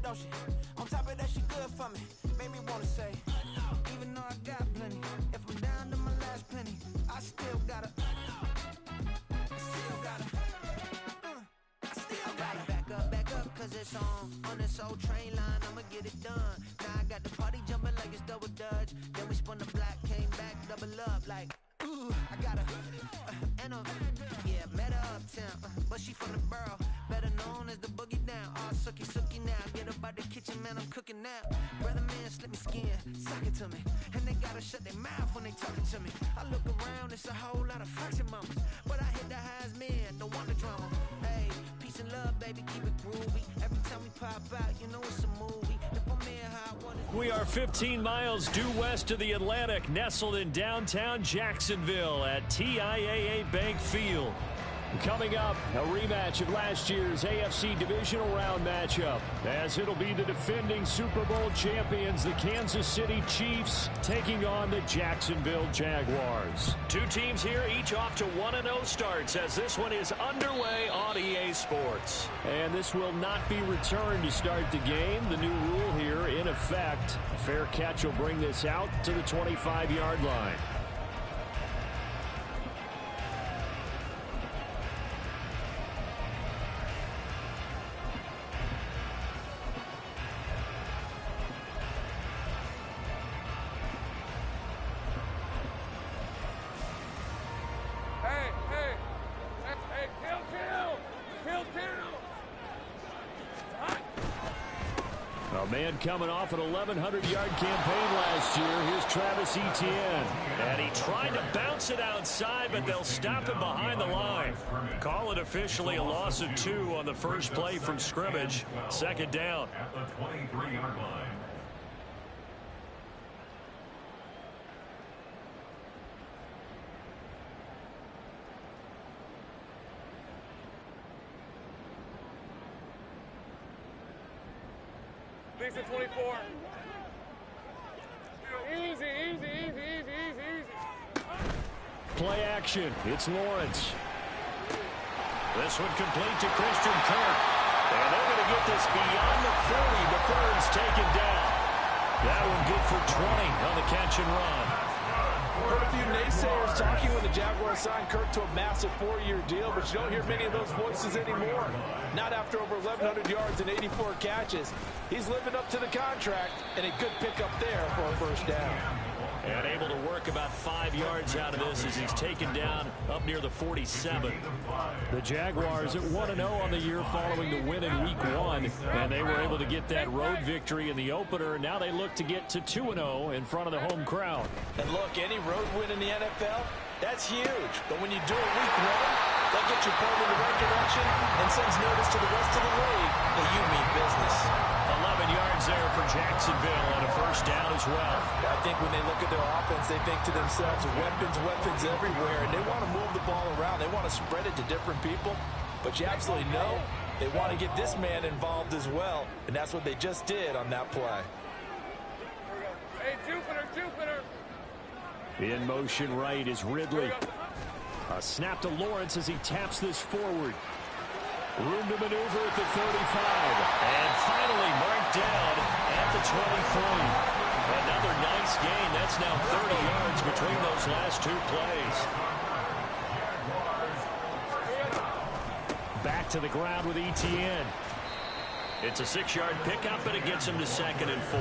don't she? On top of that, she good for me. Made me wanna say, even though I got plenty, if I'm down to my last penny, I still gotta, back up, cause it's on this old train line, I'ma get it done. Now I got the party jumping like it's double dutch. Then we spun the block, came back, double up, like, ooh, I got and yeah, met her uptown, but she from the borough, better known as the boogie down. All sookie now, get up out the kitchen, man, I'm cooking now. Brother man, slip me skin, suck it to me, and they gotta shut their mouth when they talking to me. I look around, it's a whole lot of fraction mamas, but I hit the highs, man, don't want the drama. Hey, peace and love, baby, keep it groovy. Every time we pop out, you know it's a movie. If I'm in how I want it. We are 15 miles due west of the Atlantic, nestled in downtown Jacksonville at TIAA Bank Field. Coming up, a rematch of last year's AFC Divisional Round matchup, as it'll be the defending Super Bowl champions, the Kansas City Chiefs, taking on the Jacksonville Jaguars. Two teams here, each off to 1-0 starts, as this one is underway on EA Sports. And this will not be returned to start the game. The new rule here in effect. A fair catch will bring this out to the 25-yard line. Man coming off an 1,100-yard campaign last year. Here's Travis Etienne. And he tried to bounce it outside, but they'll stop him behind the line. Call it officially a loss of 2 on the first play from scrimmage. Second down. At the 23-yard line. Lisa 24. Easy. Play action. It's Lawrence. This one complete to Christian Kirk. And they're going to get this beyond the 40 before it's taken down. That one good for 20 on the catch and run. Heard a few naysayers talking when the Jaguars signed Kirk to a massive 4-year deal, but you don't hear many of those voices anymore. Not after over 1,100 yards and 84 catches. He's living up to the contract, and a good pickup there for a first down. And able to work about 5 yards out of this as he's taken down up near the 47. The Jaguars at 1-0 on the year following the win in Week 1. And they were able to get that road victory in the opener. Now they look to get to 2-0 in front of the home crowd. And look, any road win in the NFL, that's huge. But when you do a Week 1, that gets you pointed in the right direction and sends notice to the rest of the league that you mean business. 11 yards there for Jacksonville and a first down as well. I think when they look at their offense, they think to themselves, weapons everywhere, and they want to move the ball around. They want to spread it to different people. But you absolutely know they want to get this man involved as well, and that's what they just did on that play. Hey, Jupiter. In motion right is Ridley. A snap to Lawrence as he taps this forward. Room to maneuver at the 35. And finally marked down at the 23. Another nice gain. That's now 30 yards between those last 2 plays. Back to the ground with Etienne. It's a 6-yard pickup, and it gets him to 2nd and 4.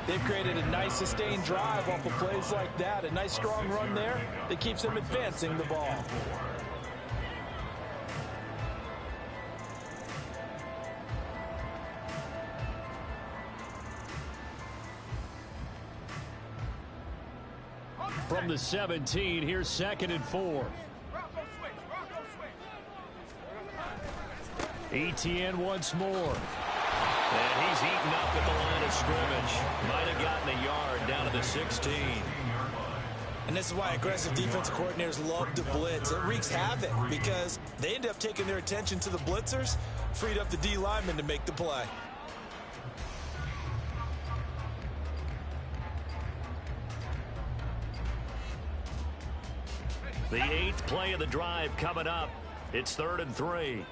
They've created a nice sustained drive off of plays like that. A nice strong run there that keeps them advancing the ball. From the 17, here's 2nd and 4. Etienne once more. And he's eaten up at the line of scrimmage. Might have gotten a yard down to the 16. And this is why aggressive defensive coordinators love to blitz. It wreaks havoc because they end up taking their attention to the blitzers, freed up the D lineman to make the play. The 8th play of the drive coming up. It's 3rd and 3.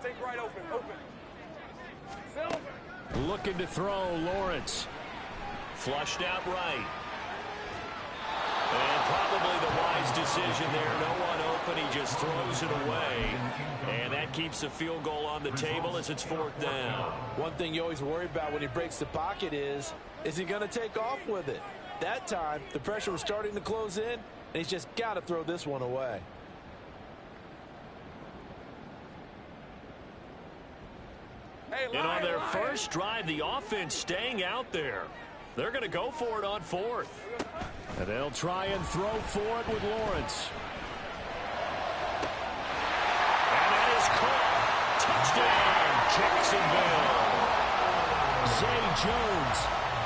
Take right open. Silver. Looking to throw, Lawrence. Flushed out right. And probably the wise decision there. No one open. He just throws it away. And that keeps the field goal on the table as it's 4th down. One thing you always worry about when he breaks the pocket is he going to take off with it? That time, the pressure was starting to close in, and he's just got to throw this one away. And on their first drive, the offense staying out there. They're going to go for it on 4th. And they'll try and throw for it with Lawrence. And that is caught. Touchdown, Jacksonville. Zay Jones,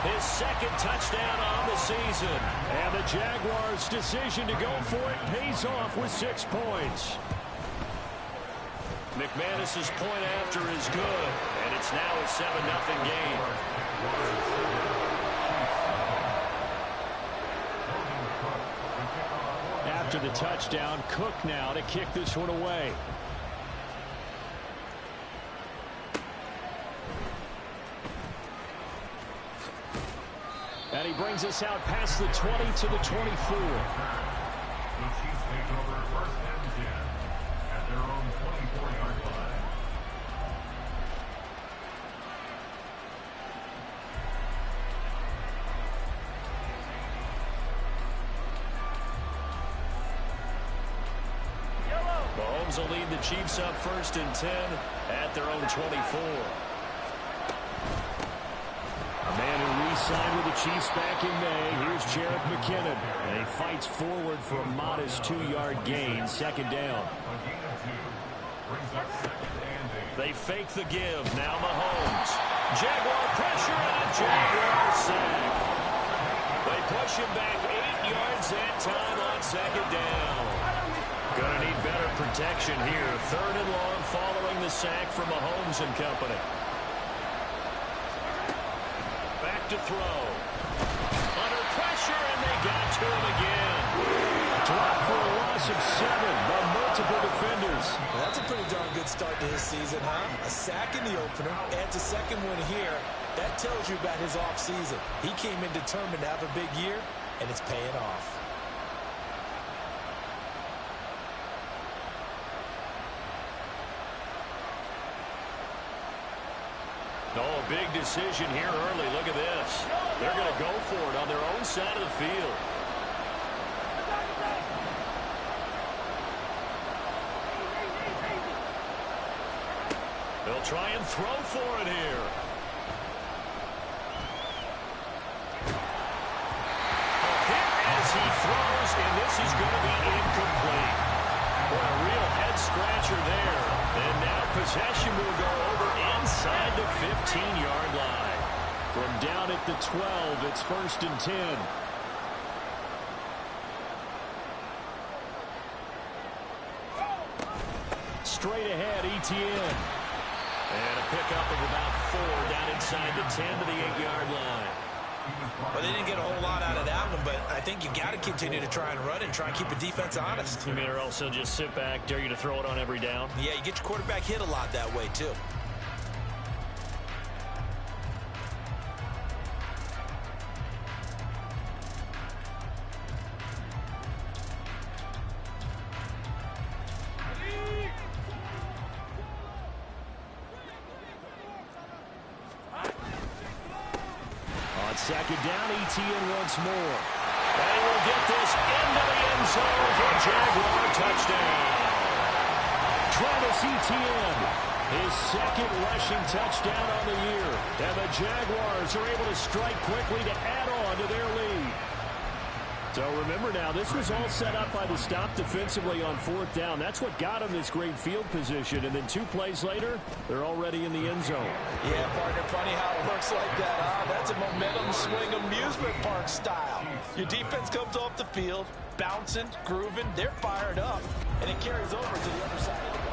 his 2nd touchdown on the season. And the Jaguars' decision to go for it pays off with 6 points. McManus's point after is good, and it's now a 7-0 game. After the touchdown, Cook now to kick this one away. And he brings us out past the 20 to the 24. Mahomes will lead the Chiefs up 1st and 10 at their own 24. A man who re-signed with the Chiefs back in May. Here's Jerick McKinnon. And he fights forward for a modest 2-yard gain. 2nd down. They fake the give. Now Mahomes. Jaguar pressure and a Jaguar sack. They push him back 8 yards that time on 2nd down. Gonna need better protection here. 3rd and long following the sack from Mahomes and company. Back to throw. Under pressure, and they got to him again. Dropped for a loss of 7 by multiple defenders. Well, that's a pretty darn good start to his season, huh? A sack in the opener, adds a 2nd one here. That tells you about his offseason. He came in determined to have a big year, and it's paying off. Oh, big decision here early. Look at this. They're going to go for it on their own side of the field. They'll try and throw for it here. A hit as he throws, and this is going to be incomplete. What a real head-scratcher there. And now possession will go over inside the 15-yard line. From down at the 12, it's 1st and 10. Straight ahead, Etienne. And a pickup of about 4 down inside the 10 to the 8-yard line. Well, they didn't get a whole lot out of that one, but I think you got to continue to try and run and try and keep the defense honest. You mean, or else they'll just sit back, dare you to throw it on every down? Yeah, you get your quarterback hit a lot that way, too. On 2nd down, Etienne once more. And he will get this into the end zone for a Jaguar touchdown. Travis Etienne, his 2nd rushing touchdown on the year. And the Jaguars are able to strike quickly to add on to their lead. So remember now, this was all set up by the stop defensively on 4th down. That's what got them this great field position. And then 2 plays later, they're already in the end zone. Yeah, partner, funny how it works like that, huh? That's a momentum swing amusement park style. Your defense comes off the field, bouncing, grooving, they're fired up, and it carries over to the other side of the ball.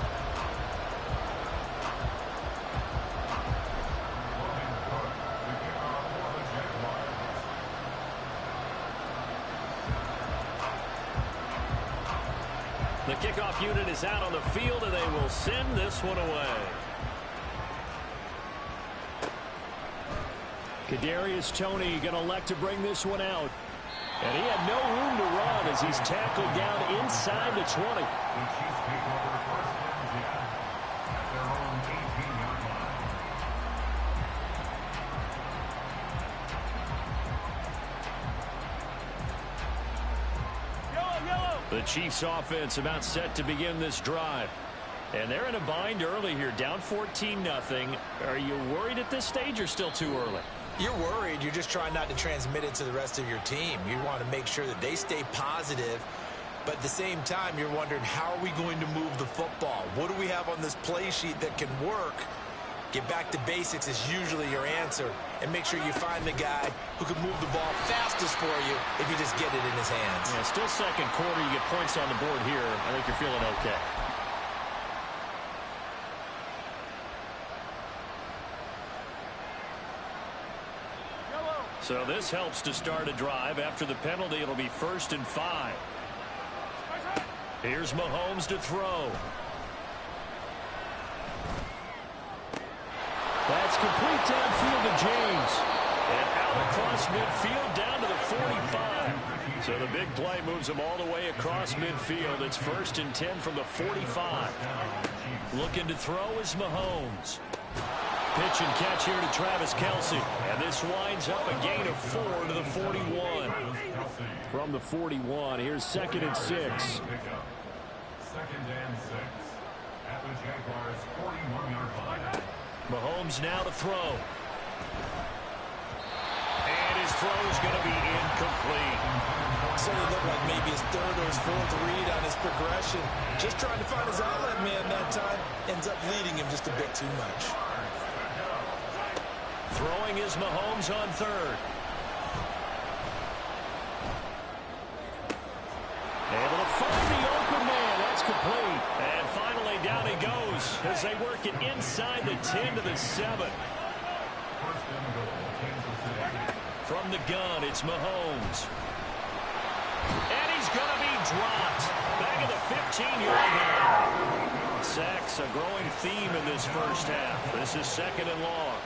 The kickoff unit is out on the field, and they will send this one away. Kadarius Toney going to elect to bring this one out. And he had no room to run as he's tackled down inside the 20. The Chiefs take over first and 10 at their own 18-yard line. The Chiefs offense about set to begin this drive. And they're in a bind early here, down 14-0. Are you worried at this stage or still too early? You're worried. You're just trying not to transmit it to the rest of your team. You want to make sure that they stay positive. But at the same time, you're wondering, how are we going to move the football? What do we have on this play sheet that can work? Get back to basics is usually your answer. And make sure you find the guy who can move the ball fastest for you if you just get it in his hands. Yeah, still second quarter. You get points on the board here. I think you're feeling okay. So this helps to start a drive. After the penalty, it'll be 1st and 5. Here's Mahomes to throw. That's complete downfield to James. And out across midfield down to the 45. So the big play moves him all the way across midfield. It's 1st and 10 from the 45. Looking to throw is Mahomes. Pitch and catch here to Travis Kelce. And this winds up a gain of 4 to the 41. From the 41, here's 2nd and 6. 2nd and 6 at the Jaguars' 41-yard line. Mahomes now to throw. And his throw is going to be incomplete. So it looked like maybe his 3rd or his 4th read on his progression. Just trying to find his outlet man that time. Ends up leading him just a bit too much. Throwing is Mahomes on 3rd. Able to find the open man. That's complete. And finally down he goes as they work it inside the 10 to the 7. First and goal, Kansas City. From the gun, it's Mahomes. And he's going to be dropped. Back at the 15-yard line. Sacks a growing theme in this first half. This is 2nd and long.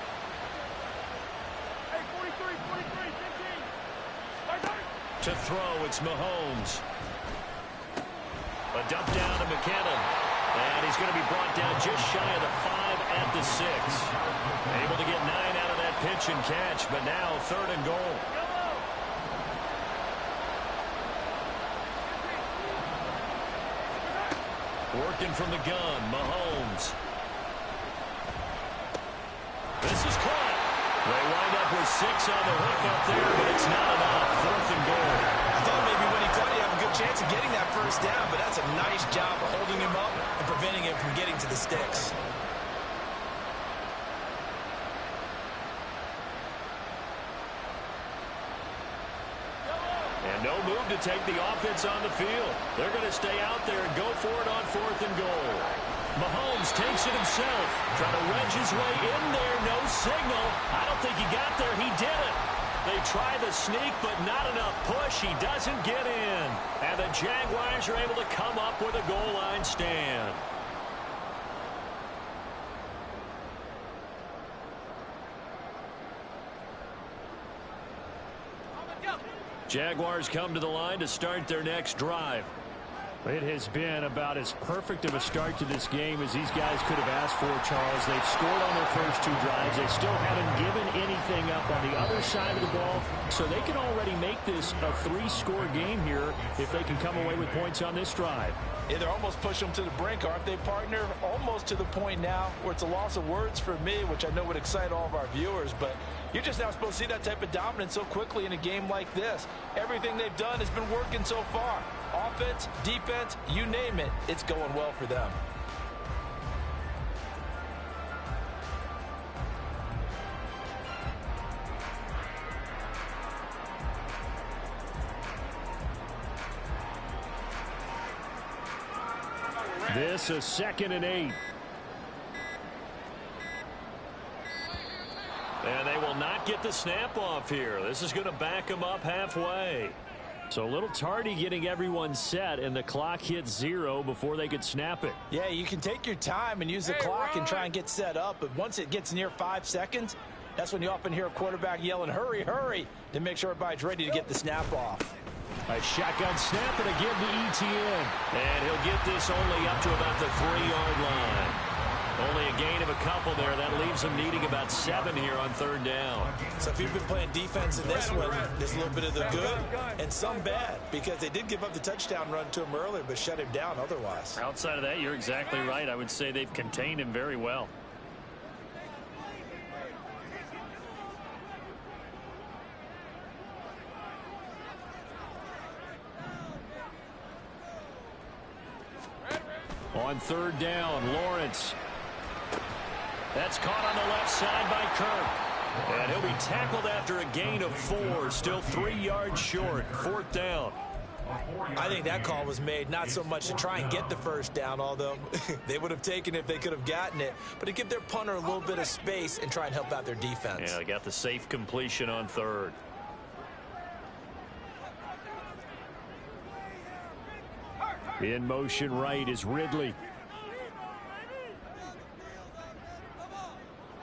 To throw, it's Mahomes. A dump down to McKinnon. And he's going to be brought down just shy of the 5 at the 6. Able to get 9 out of that pitch and catch, but now 3rd and goal. Working from the gun, Mahomes. This is caught. They wind up with 6 on the hook up there, but it's not enough. 4th and goal. I thought maybe when he caught, he had a good chance of getting that first down, but that's a nice job of holding him up and preventing him from getting to the sticks. And no move to take the offense on the field. They're going to stay out there and go for it on 4th and goal. Mahomes takes it himself. Trying to wedge his way in there. No signal. I don't think he got there. He did it. They try the sneak, but not enough push. He doesn't get in. And the Jaguars are able to come up with a goal line stand. Jaguars come to the line to start their next drive. It has been about as perfect of a start to this game as these guys could have asked for, Charles. They've scored on their first 2 drives. They still haven't given anything up on the other side of the ball, so they can already make this a 3-score game here if they can come away with points on this drive. Yeah, they're almost pushing them to the brink, aren't they, partner? Almost to the point now where it's a loss of words for me, which I know would excite all of our viewers, but you're just now supposed to see that type of dominance so quickly in a game like this. Everything they've done has been working so far. Offense, defense, you name it, it's going well for them. This is 2nd and 8. And they will not get the snap off here. This is going to back them up halfway. So a little tardy getting everyone set, and the clock hits 0 before they could snap it. Yeah, you can take your time and use the clock and try and get set up, but once it gets near 5 seconds, That's when you often hear a quarterback yelling, hurry, hurry, to make sure everybody's ready to get the snap off. A shotgun snap and again to ETN. And he'll get this only up to about the 3-yard line. Only a gain of a couple there. That leaves them needing about 7 here on 3rd down. So if you've been playing defense in this one, there's a little bit of the good and some bad, because they did give up the touchdown run to him earlier, but shut him down otherwise. Outside of that, you're exactly right. I would say they've contained him very well. On 3rd down, Lawrence. That's caught on the left side by Kirk. And he'll be tackled after a gain of 4, still 3 yards short. 4th down. I think that call was made not so much to try and get the 1st down, although they would have taken it if they could have gotten it, but to give their punter a little bit of space and try and help out their defense. Yeah, they got the safe completion on 3rd. In motion right is Ridley.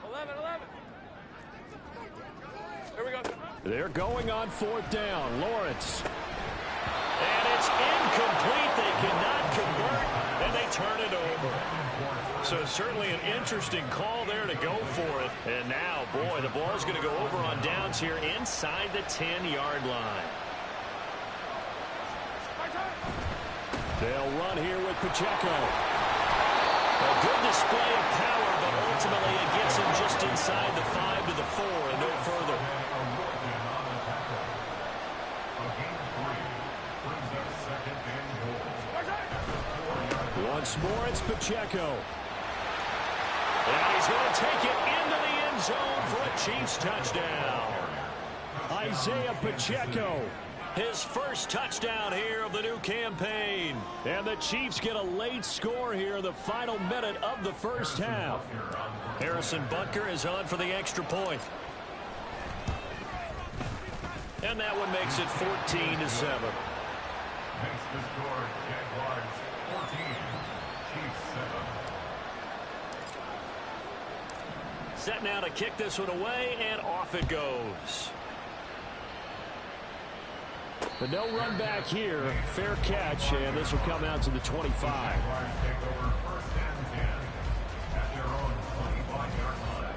11. Here we go. They're going on 4th down. Lawrence. And it's incomplete. They cannot convert, and they turn it over. So certainly an interesting call there to go for it. And now, boy, the ball's going to go over on downs here inside the 10-yard line. They'll run here with Pacheco. A good display of power, but ultimately it gets him just inside the 5 to the 4 and no further. Once more, it's Pacheco. And he's going to take it into the end zone for a Chiefs touchdown. Isaiah Pacheco. His first touchdown here of the new campaign. And the Chiefs get a late score here in the final minute of the 1st half. Harrison Butker is on for the extra point. And that one makes it 14-7. Makes the score Jaguars 14, Chiefs 7. Set now to kick this one away, and off it goes. But no run back here. Fair catch, and this will come out to the 25. Jaguars take over 1st and 10 at their own 25-yard line.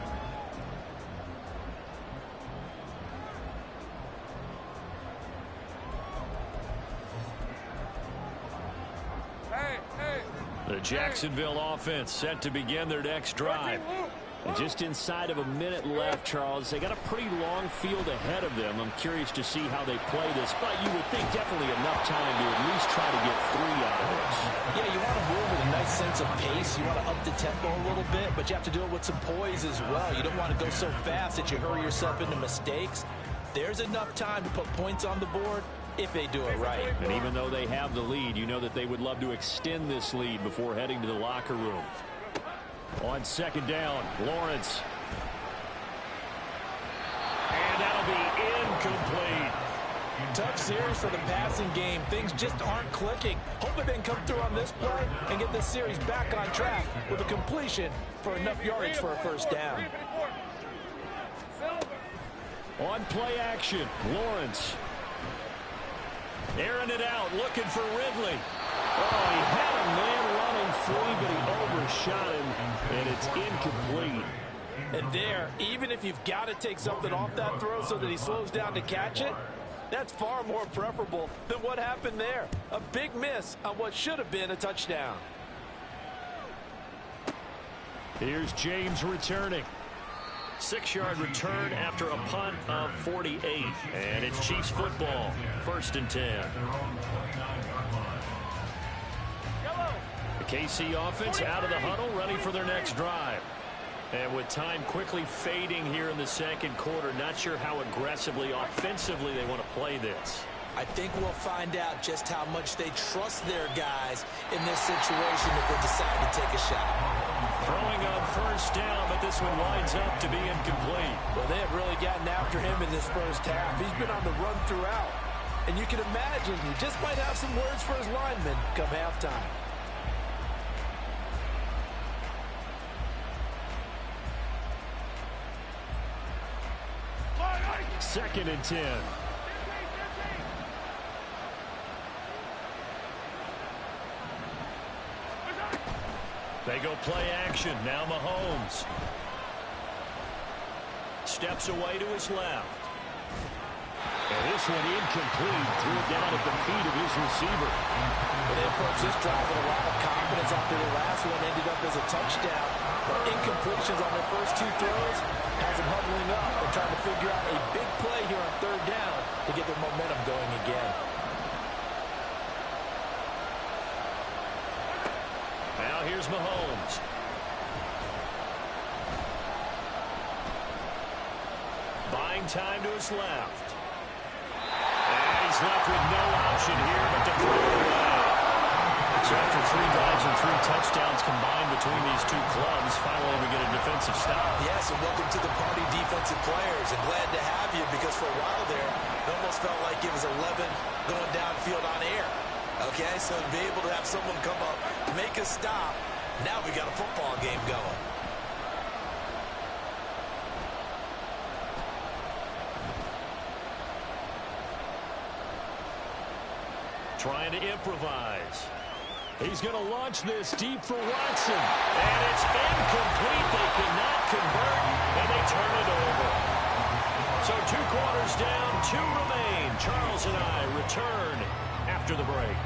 Hey. The Jacksonville offense set to begin their next drive. And just inside of a minute left, Charles, they got a pretty long field ahead of them. I'm curious to see how they play this, but you would think definitely enough time to at least try to get 3 out of this. Yeah, you want to move with a nice sense of pace. You want to up the tempo a little bit, but you have to do it with some poise as well. You don't want to go so fast that you hurry yourself into mistakes. There's enough time to put points on the board if they do it right. And even though they have the lead, you know that they would love to extend this lead before heading to the locker room. On 2nd down, Lawrence. And that'll be incomplete. Tough series for the passing game. Things just aren't clicking. Hoping they can come through on this play and get this series back on track with a completion for enough yardage for a 1st down. On play action, Lawrence. Airing it out, looking for Ridley. Oh, he had a man running free, but he overshot him, and it's incomplete. And there, even if you've got to take something off that throw so that he slows down to catch it, that's far more preferable than what happened there. A big miss on what should have been a touchdown. Here's James returning. 6-yard return after a punt of 48. And it's Chiefs football, 1st and 10. The KC offense out of the huddle, ready for their next drive. And with time quickly fading here in the 2nd quarter, not sure how aggressively, offensively they want to play this. I think we'll find out just how much they trust their guys in this situation if they decide to take a shot. Throwing on 1st down, but this one winds up to be incomplete. Well, they have really gotten after him in this 1st half. He's been on the run throughout. And you can imagine he just might have some words for his linemen come halftime. 2nd and 10. They go play action. Now Mahomes steps away to his left. And this one incomplete. Threw it down at the feet of his receiver. But they approached this drive with a lot of confidence after their last one ended up as a touchdown. But incompletions on their first 2 throws has them huddling up. They're trying to figure out a big play here on 3rd down to get their momentum going again. Now here's Mahomes. Buying time to his left. And he's left with no option here but to throw it away. So after 3 drives and 3 touchdowns combined between these 2 clubs, finally we get a defensive stop. Yes, and welcome to the party, defensive players. And glad to have you, because for a while there, it almost felt like it was 11 going downfield on air. Okay, so to be able to have someone come up, make a stop, now we got a football game going. Trying to improvise. He's going to launch this deep for Watson. And it's incomplete. They cannot convert, and they turn it over. So 2 quarters down, 2 remain. Charles and I return after the break.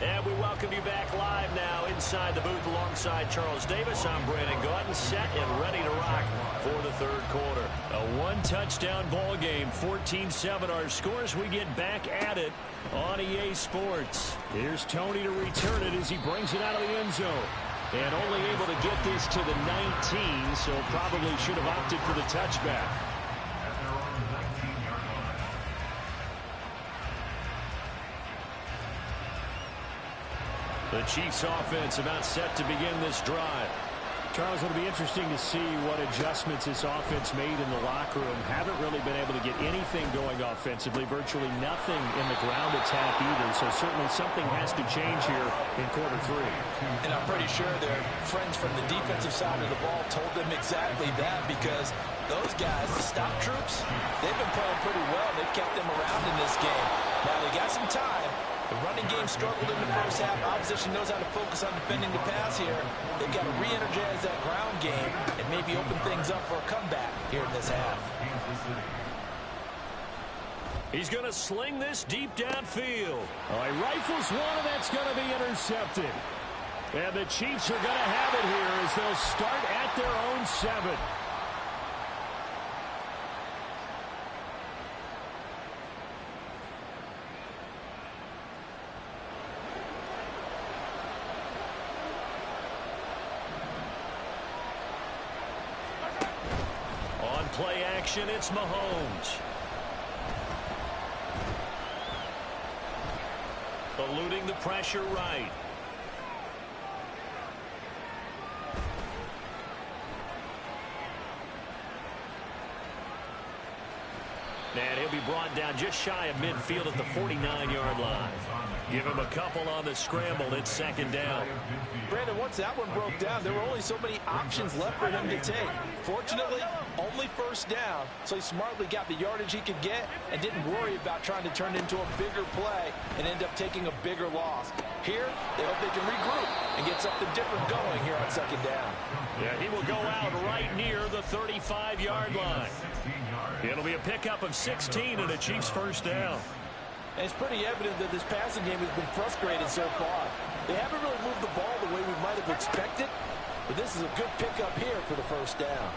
And we welcome you back live now inside the booth alongside Charles Davis. I'm Brandon Gaudin, set and ready to rock for the 3rd quarter. A 1-touchdown ball game, 14-7 our scores. We get back at it on EA Sports. Here's Tony to return it as he brings it out of the end zone. And only able to get this to the 19, so probably should have opted for the touchback. The Chiefs offense about set to begin this drive. Charles, it'll be interesting to see what adjustments this offense made in the locker room. Haven't really been able to get anything going offensively, virtually nothing in the ground attack either. So certainly something has to change here in quarter 3. And I'm pretty sure their friends from the defensive side of the ball told them exactly that, because those guys, the stop troops, they've been playing pretty well. They've kept them around in this game. Now they got some time. The running game struggled in the first half. Opposition knows how to focus on defending the pass here. They've got to re-energize that ground game and maybe open things up for a comeback here in this half. He's going to sling this deep downfield. Oh, he rifles one, and that's going to be intercepted. And the Chiefs are going to have it here as they'll start at their own 7. Play action, it's Mahomes. Eluding the pressure right. And he'll be brought down just shy of midfield at the 49-yard line. Give him a couple on the scramble. It's 2nd down. Brandon, once that one broke down, there were only so many options left for him to take. Fortunately, only 1st down, so he smartly got the yardage he could get and didn't worry about trying to turn it into a bigger play and end up taking a bigger loss. Here, they hope they can regroup and get something different going here on 2nd down. Yeah, he will go out right near the 35-yard line. It'll be a pickup of 16 and a Chiefs 1st down. And it's pretty evident that this passing game has been frustrated so far. They haven't really moved the ball the way we might have expected, but this is a good pickup here for the 1st down.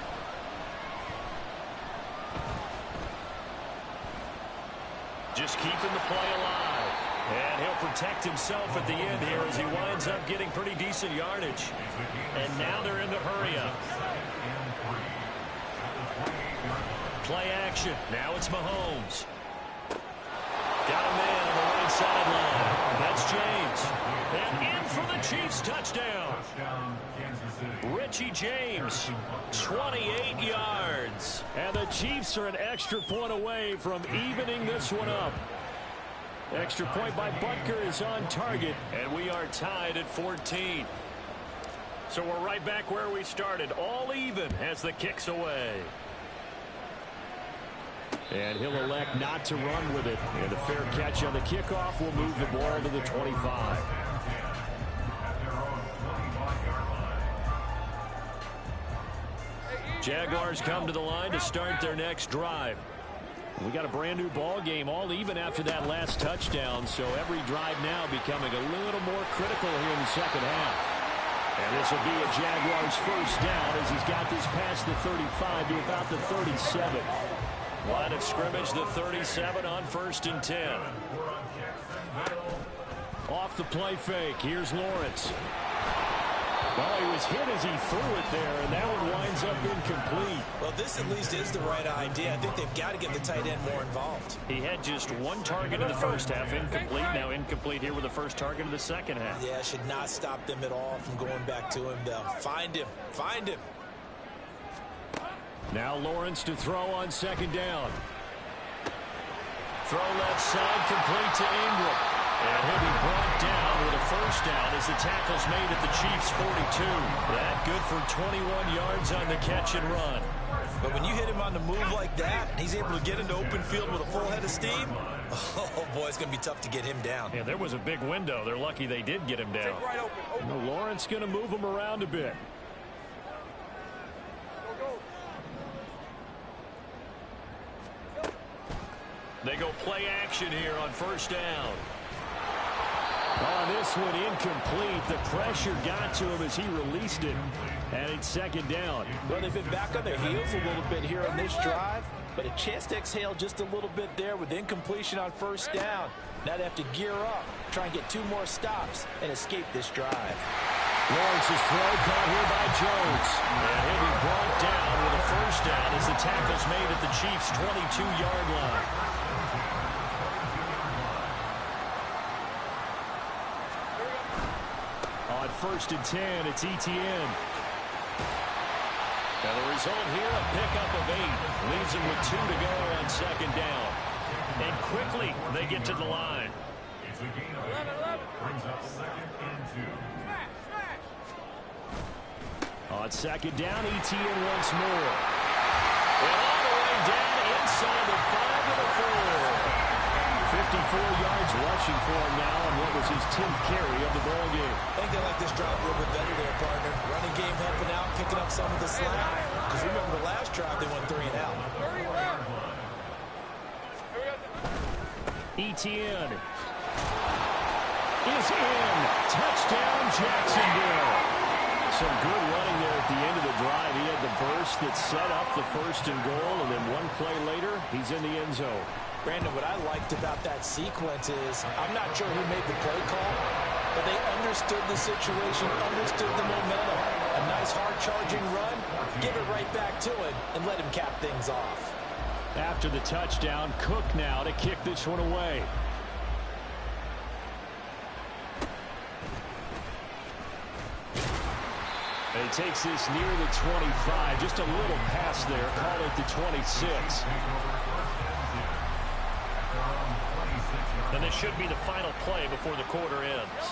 Just keeping the play alive. And he'll protect himself at the end here as he winds up getting pretty decent yardage. And now they're in the hurry up. Play action. Now it's Mahomes. Got a man on the right sideline. That's James. And in for the Chiefs touchdown. Richie James, 28 yards. And the Chiefs are an extra point away from evening this one up. Extra point by Butker is on target, and we are tied at 14. So we're right back where we started. All even as the kick's away. And he'll elect not to run with it. And a fair catch on the kickoff will move the ball to the 25. Jaguars come to the line to start their next drive. We got a brand new ball game, all even after that last touchdown. So every drive now becoming a little more critical here in the second half. And this will be a Jaguars first down as he's got this past the 35 to about the 37. Line of scrimmage, the 37 on 1st and 10. Off the play fake. Here's Lawrence. Well, he was hit as he threw it there, and that one winds up incomplete. Well, this at least is the right idea. I think they've got to get the tight end more involved. He had just one target in the first half, incomplete. Now incomplete here with the first target of the second half. Yeah, should not stop them at all from going back to him. They'll find him. Find him. Now Lawrence to throw on second down. Throw left side, complete to Ingram. And he'll be brought down with a first down as the tackle's made at the Chiefs' 42. That good for 21 yards on the catch and run. But when you hit him on the move like that, and he's able to get into open field with a full head of steam, oh boy, it's going to be tough to get him down. Yeah, there was a big window. They're lucky they did get him down. Lawrence going to move him around a bit. They go play action here on first down. Oh, this one incomplete. The pressure got to him as he released it. And it's second down. Well, they've been back on their heels a little bit here on this drive, but a chance to exhale just a little bit there with incompletion on first down. Now they have to gear up, try and get 2 more stops, and escape this drive. Lawrence's throw caught here by Jones. And he'll be brought down with a first down as the tackle's made at the Chiefs' 22-yard line. On 1st and 10, it's ETN. Now the result here, a pickup of 8. Leaves him with 2 to go on second down. And quickly, they get to the line. It's a gain of 8. Brings up 2nd and 2. On second down, ETN once more. And all the way down inside the 5 to the 4. 54 yards rushing for him now on what was his 10th carry of the ball game. I think they like this drive a little bit better there, partner. Running game helping out, picking up some of the slack. Because remember the last drive, they went 3 and out. ETN is in. Touchdown, Jacksonville. Some good running there at the end of the drive. He had the burst that set up the 1st and goal, and then one play later, he's in the end zone. Brandon, what I liked about that sequence is I'm not sure who made the play call, but they understood the situation, understood the momentum. A nice hard-charging run, give it right back to him, and let him cap things off. After the touchdown, Cook now to kick this one away. And he takes this near the 25. Just a little pass there. Call it the 26. And this should be the final play before the quarter ends.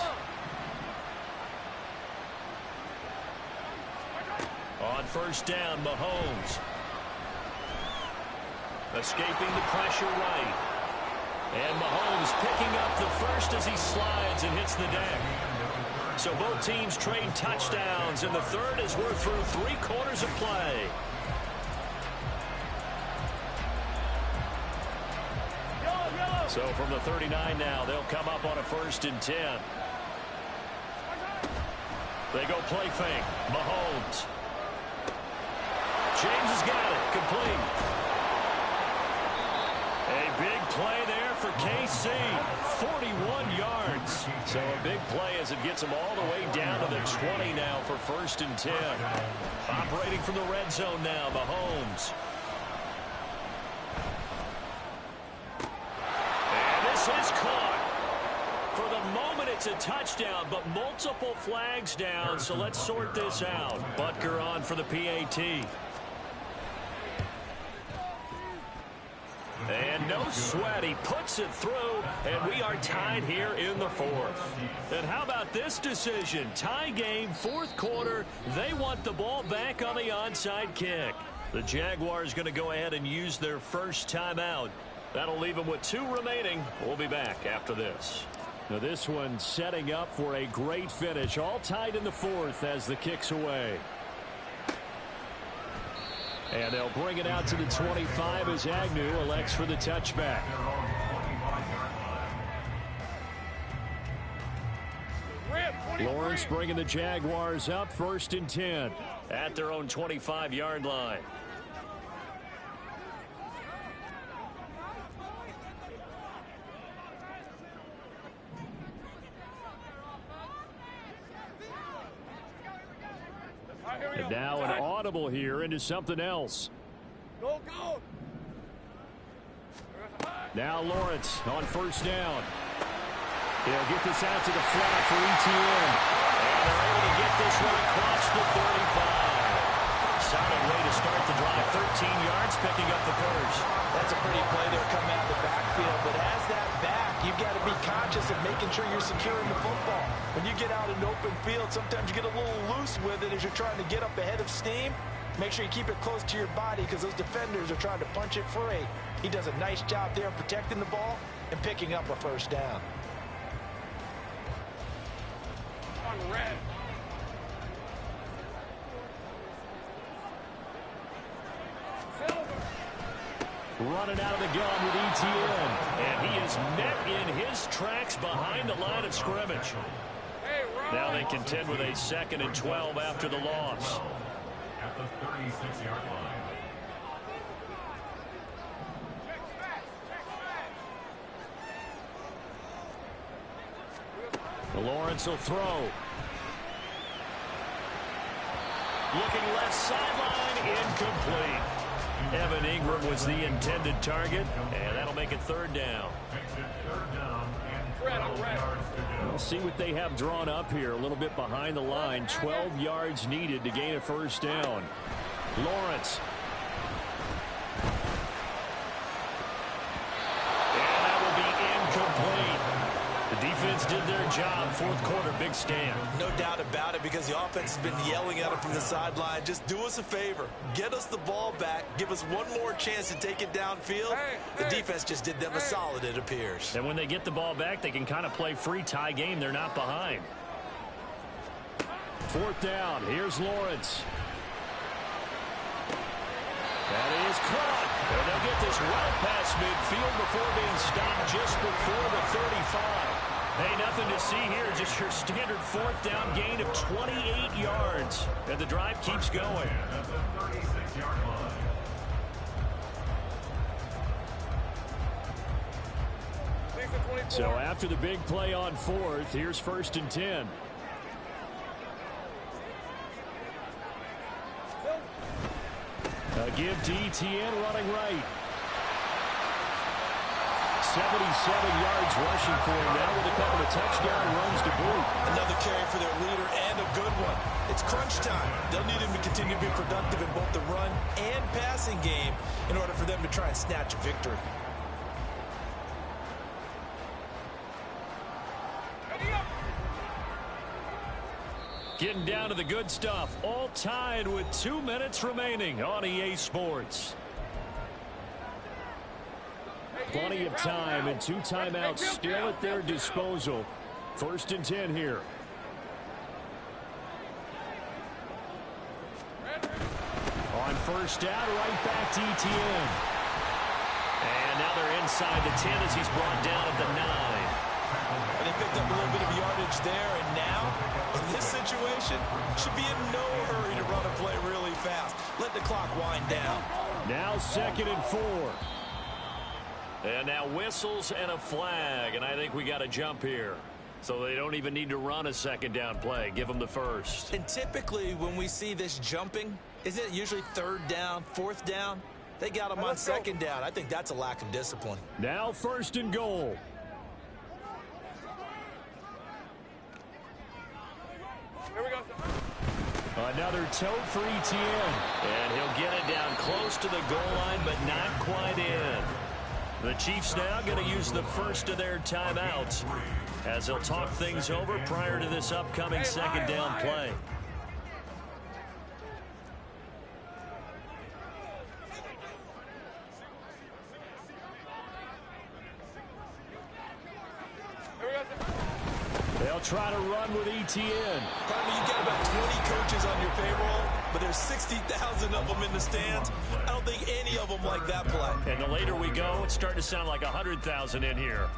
On first down, Mahomes. Escaping the pressure right. And Mahomes picking up the first as he slides and hits the deck. So both teams trade touchdowns, and the third as we're through 3 quarters of play. So from the 39 now, they'll come up on a 1st and 10. They go play fake. Mahomes. James has got it. Complete. A big play there for KC. 41 yards. So a big play as it gets them all the way down to the 20 now for 1st and 10. Operating from the red zone now, Mahomes. Is caught. For the moment, it's a touchdown, but multiple flags down, so let's sort this out. Butker on for the PAT. And no sweat, he puts it through, and we are tied here in the fourth. And how about this decision? Tie game, fourth quarter. They want the ball back on the onside kick. The Jaguars going to go ahead and use their first timeout. That'll leave them with 2 remaining. We'll be back after this. Now this one setting up for a great finish. All tied in the fourth as the kick's away. And they'll bring it out to the 25 as Agnew elects for the touchback. Lawrence bringing the Jaguars up, 1st and 10 at their own 25-yard line. And now an audible here into something else. Go, go. Now Lawrence on 1st down. He'll get this out to the flat for ETN. And they're able to get this one across the 35. Solid way to start the drive. 13 yards, picking up the first. That's a pretty play there coming out of the backfield. But as that back, you've got to be conscious of making sure you're securing the football. When you get out in open field, sometimes you get a little loose with it as you're trying to get up ahead of steam. Make sure you keep it close to your body because those defenders are trying to punch it free. He does a nice job there protecting the ball and picking up a 1st down. On red. Running out of the gun with ETN. And he is met in his tracks behind the line of scrimmage. Now they contend with a 2nd and 12 after the loss. At the 36-yard line. Lawrence will throw. Looking left sideline, incomplete. Evan Ingram was the intended target, and that'll make it 3rd down. We'll see what they have drawn up here. A little bit behind the line. 12 yards needed to gain a 1st down. Lawrence. And that will be incomplete. The defense did their job. 4th quarter, big stand. No doubt about it because the offense has been yelling at him from the sideline. Just do us a favor. Get us the ball back. Give us one more chance to take it downfield. The defense just did them a solid, it appears. And when they get the ball back, they can kind of play free tie game. They're not behind. 4th down. Here's Lawrence. That is caught. And they'll get this well past midfield before being stopped just before the 35. Hey, nothing to see here. Just your standard 4th down gain of 28 yards. And the drive keeps going. At the 36-yard line. So after the big play on 4th, here's 1st and 10. A give to ETN running right. 77 yards rushing for him now with a couple of touchdown runs to boot. Another carry for their leader and a good one. It's crunch time. They'll need him to continue to be productive in both the run and passing game in order for them to try and snatch a victory. Getting down to the good stuff. All tied with 2 minutes remaining on EA Sports. Plenty of time and 2 timeouts still at their disposal. 1st and 10 here. On 1st down, right back to ETN. And now they're inside the 10 as he's brought down at the 9. And they picked up a little bit of yardage there, and now, in this situation, should be in no hurry to run a play really fast. Let the clock wind down. Now 2nd and 4. And now whistles and a flag, and I think we got a jump here. So they don't even need to run a 2nd down play. Give them the 1st. And typically, when we see this jumping, isn't it usually 3rd down, 4th down? They got them on 2nd down. I think that's a lack of discipline. Now 1st and goal. Here we go. Another tote for ETN. And he'll get it down close to the goal line, but not quite in. The Chiefs now going to use the first of their timeouts as they'll talk things over prior to this upcoming second down play. They'll try to run with ETN. Carmen, you got about 20 coaches on your payroll, but there's 60,000 of them in the stands. I don't think any of them like that play. And the later we go, it's starting to sound like 100,000 in here.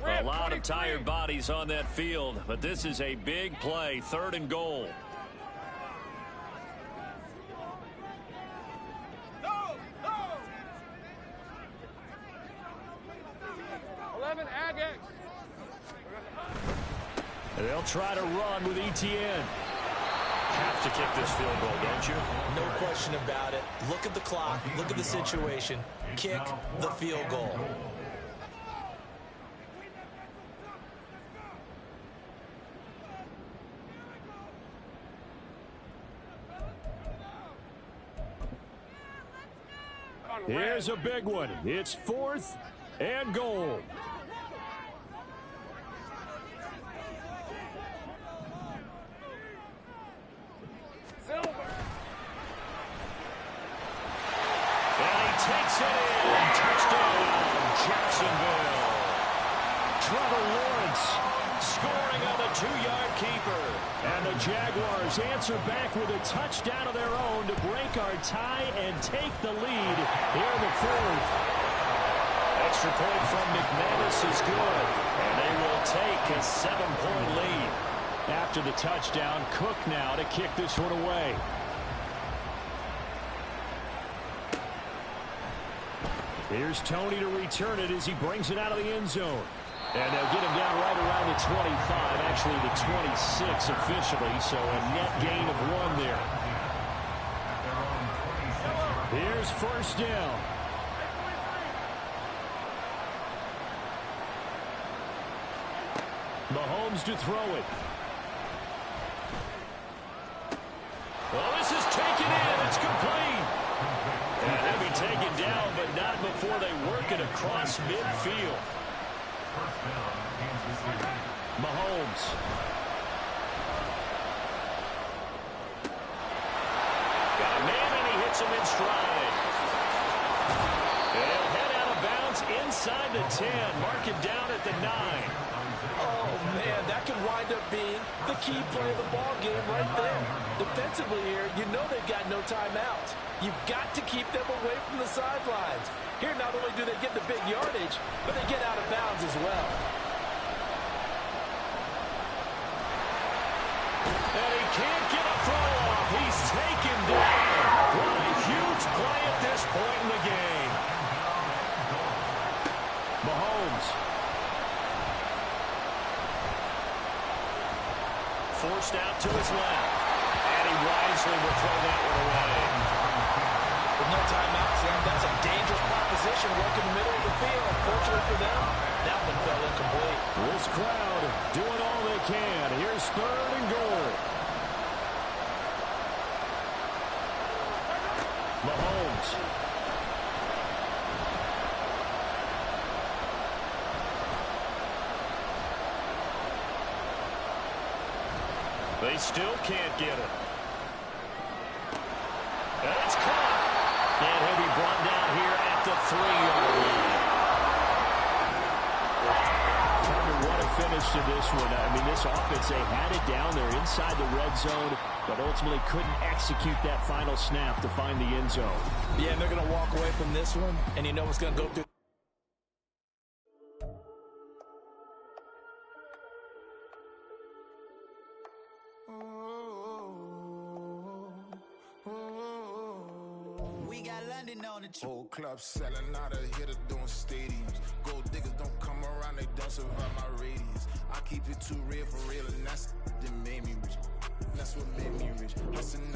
A lot of tired bodies on that field, but this is a big play, 3rd and goal. They'll try to run with ETN. Have to kick this field goal, don't you? No question about it. Look at the clock. Look at the situation. Kick the field goal. Here's a big one. It's 4th and goal. Takes it in. Touchdown, Jacksonville. Trevor Lawrence scoring on the 2-yard keeper. And the Jaguars answer back with a touchdown of their own to break our tie and take the lead here in the 4th. Extra point from McManus is good. And they will take a 7-point lead. After the touchdown, Cook now to kick this one away. Here's Tony to return it as he brings it out of the end zone. And they'll get him down right around the 25, actually the 26 officially, so a net gain of 1 there. Here's 1st down. Mahomes to throw it. Well, this is taken in. It's complete. And they'll be taken down, but not before they work it across midfield. Mahomes. Got a man, and he hits him in stride. And he'll head out of bounds inside the 10. Mark him down at the 9. Oh, man, that could wind up being the key play of the ball game right there. Defensively here, you know they've got no timeouts. You've got to keep them away from the sidelines. Here, not only do they get the big yardage, but they get out of bounds as well. And he can't get a throw off. He's taken down. What a huge play at this point in the game. Mahomes. Forced out to his left. And he wisely will throw that one away. With no timeouts left, that's a dangerous proposition. Work in the middle of the field. Fortunately for them, that one fell incomplete. This crowd doing all they can. Here's 3rd and goal. Mahomes. They still can't get it. And it's caught. And he'll be brought down here at the 3-yard line. What a finish to this one. I mean, this offense, they had it down there inside the red zone, but ultimately couldn't execute that final snap to find the end zone. Yeah, and they're going to walk away from this one, and you know what's going to go through. Whole club selling out of here to doing stadiums. Gold diggers don't come around, they don't survive my radius. I keep it too real for real, and that's that made me rich. That's what made me rich. Hustling